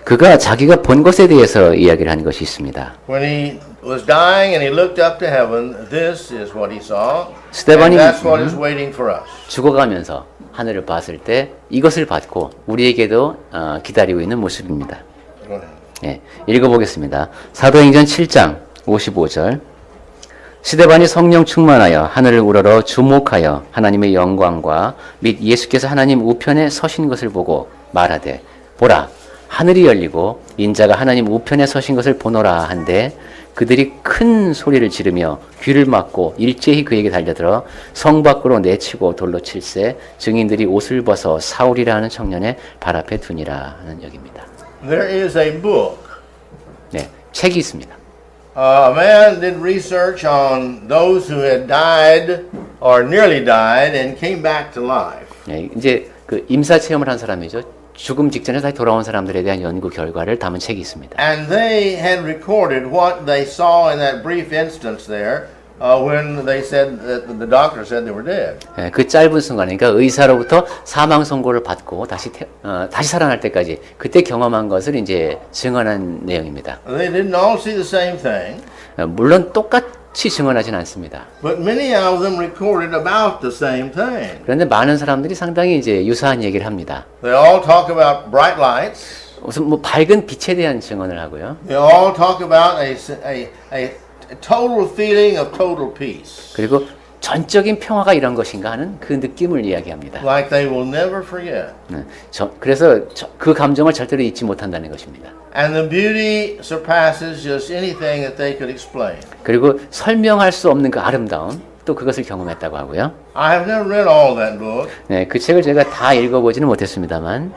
S2: 그가 자기가 본 것에 대해서 이야기를 한 것이 있습니다.
S1: When he was dying and he looked up to heaven, this is what he saw.
S2: 스데반이
S1: And that's what is waiting for us.
S2: 죽어가면서 하늘을 봤을 때 이것을 받고 우리에게도 기다리고 있는 모습입니다.
S1: Go ahead.
S2: 예, 읽어보겠습니다. 사도행전 7장 55절. 스데반이 성령 충만하여 하늘을 우러러 주목하여 하나님의 영광과 및 예수께서 하나님 우편에 서신 것을 보고 말하되 보라 하늘이 열리고 인자가 하나님 우편에 서신 것을 보노라 한데 그들이 큰 소리를 지르며 귀를 막고 일제히 그에게 달려들어 성 밖으로 내치고 돌로 칠세 증인들이 옷을 벗어 사울이라 하는 청년의 발 앞에 두니라 하는 여기입니다.
S1: There is a book.
S2: 네, 책이 있습니다.
S1: A man did research on those who had died or nearly died and came back to life.
S2: 네, 이제 그 임사 체험을 한 사람이죠. 죽음 직전에 다시 돌아온 사람들에 대한 연구 결과를 담은 책이 있습니다.
S1: And they had recorded what they saw in that brief instance there when they said that the doctor said they were dead.
S2: 예, 그 짧은 순간, 그러니까 의사로부터 사망 선고를 받고 다시 살아날 때까지 그때 경험한 것을 이제 증언한 내용입니다.
S1: They didn't all see the same thing,
S2: 물론 똑같이 증언하진 않습니다.
S1: but many of them recorded about the same thing.
S2: 그런데 많은 사람들이 상당히 이제 유사한 얘기를 합니다.
S1: They all talk about bright lights.
S2: 우선 뭐 밝은 빛에 대한 증언을 하고요.
S1: They all talk about a total feeling of total peace,
S2: 그리고 전적인 평화가 이런 것인가 하는 그 느낌을 이야기합니다.
S1: like they will never forget.
S2: 그래서 그 감정을 절대로 잊지 못한다는 것입니다.
S1: And the beauty surpasses just anything that they could explain.
S2: 그리고 설명할 수 없는 그 아름다움, 또 그것을 경험했다고 하고요.
S1: I have never read all that book,
S2: 네, 그 책을 제가 다 읽어보지는 못했습니다만,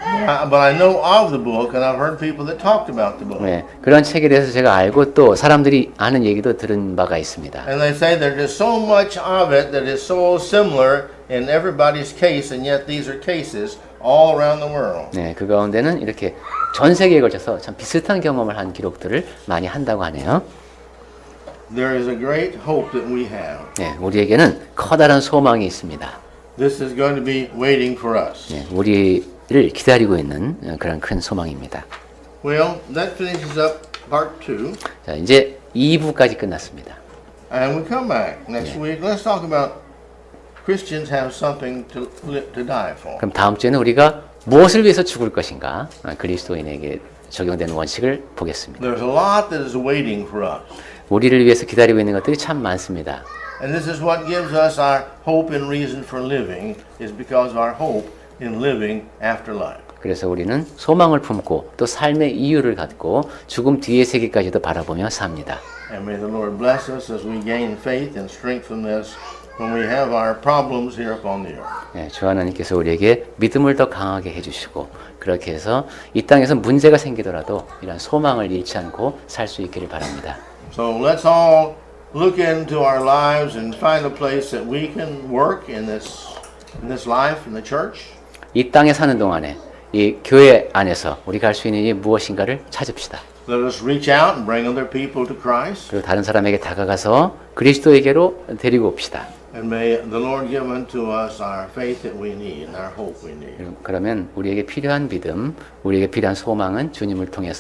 S1: but I know of the book, and I've heard people that talked about the book.
S2: 네, 그런 책에 대해서 제가 알고 또 사람들이 아는 얘기도 들은 바가 있습니다.
S1: And they say there's just so much of it that is so similar in everybody's case, and yet these are cases all around the world.
S2: 네, 그 가운데는 이렇게 전 세계에 걸쳐서 참 비슷한 경험을 한 기록들을 많이 한다고 하네요.
S1: There is a great hope that we have.
S2: 네, 우리에게는 커다란 소망이 있습니다.
S1: This is going to be waiting for us.
S2: 네, 우리를 기다리고 있는 그런 큰 소망입니다.
S1: Well, that finishes up part 2.
S2: 자, 이제 2부까지 끝났습니다.
S1: And we come back next week. Let's talk about Christians have something to die for.
S2: 그럼 다음 주에는 우리가 무엇을 위해서 죽을 것인가? 그리스도인에게 적용되는 원칙을 보겠습니다.
S1: There's a lot that is waiting for us.
S2: 우리를 위해서 기다리고 있는 것들이 참 많습니다.
S1: And this is what gives us our hope and reason for living, is because of our hope in living after life.
S2: 그래서 우리는 소망을 품고 또 삶의 이유를 갖고 죽음 뒤의 세계까지도 바라보며 삽니다.
S1: And may the Lord bless us as we gain faith and strengthen this when we have our problems here upon the earth.
S2: 네, 주 하나님께서 우리에게 믿음을 더 강하게 해주시고 그렇게 해서 이 땅에서 문제가 생기더라도 이런 소망을 잃지 않고 살 수 있기를 바랍니다.
S1: So let's all look into our lives and find a place that we can work in this life in the church.
S2: 이 땅에 사는 동안에 이 교회 안에서 우리가 할 수 있는 일이 무엇인가를 찾읍시다.
S1: Let us reach out and bring other people to Christ.
S2: 그리고 다른 사람에게 다가가서 그리스도에게로 데리고 옵시다.
S1: And may the Lord give unto us our faith that we need and our hope we need.
S2: 그러면 우리에게 필요한 믿음, 우리에게 필요한 소망은 주님을 통해서